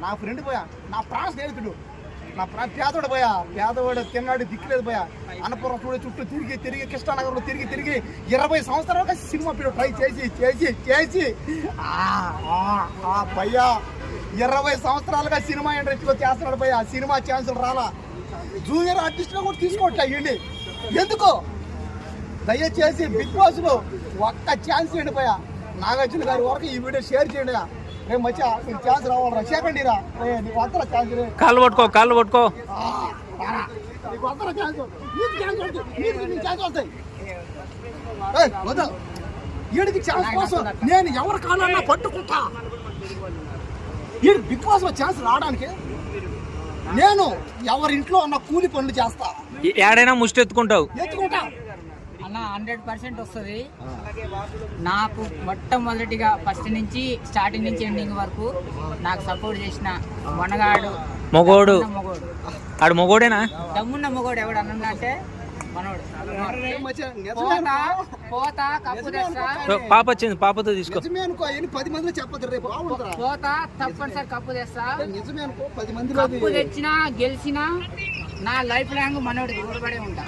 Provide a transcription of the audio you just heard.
నా ఫ్రెండ్ పోయా, నా ప్రాణ స్నేహితుడు, నా పేదవాడు పోయా, పేదవాడు తిన్నాడు దిక్కులేదు పోయా. అన్నపురం చూడ చుట్టూ తిరిగి కృష్ణానగర్లో తిరిగి 20 సంవత్సరాలుగా సినిమా పీడ ట్రై చేసి భయ్యా 20 సంవత్సరాలుగా సినిమా ఇండస్ట్రీలో చేస్తున్నాడు భయ్యా. సినిమా ఛాన్సులు రాలా, జూనియర్ ఆర్టిస్ట్గా కూడా తీసుకోవట్లే ఇవ్వండి. ఎందుకు? దయచేసి బిగ్ బాస్ లో ఒక్క ఛాన్స్ ఇవ్వండి భయ్యా. నాగార్జున గారి వరకు ఈ వీడియో షేర్ చేయండి. రేపు మధ్య నీకు ఛాన్స్ రావాలరా, చెప్పండి రా, నీకు వద్దరా ఛాన్స్, కాళ్ళు పట్టుకో నీకు వద్దరా ఛాన్స్, నీకు ఛాన్స్ వస్తాయి. వద్దా వీడికి ఛాన్స్ కోసం నేను ఎవరి కాలన్నా పట్టుకుంటా. వీడికి బిగ్ బాస్ లో ఛాన్స్ రావడానికి నేను ఎవరింట్లో ఉన్న కూలి పనులు చేస్తా, ఏడైనా ముష్టి ఎత్తుకుంటా అన్న 100% వస్తుంది. నాకు మొట్టమొదటిగా ఫస్ట్ నుంచి స్టార్టింగ్ నుంచి ఎండింగ్ వరకు నాకు సపోర్ట్ చేసిన మనగాడు మొగోడు. ఆడు మొగోడేనా? దమ్మున్న మొగోడు ఎవడు అన్నంటే మనోడు. పోతా కప్పు తెస్తా, పాప వచ్చింది, పాపతో తీసుకో. 10 మందిలో చెప్పదు, రేపు పోతా తప్పనిసరి కప్పు తెస్తా. నిజమే అనుకో, 10 మంది కప్పు తెచ్చినా గెలిచినా నా లైఫ్ లాంగ్ మనోడికి ఊరబడే ఉంటా.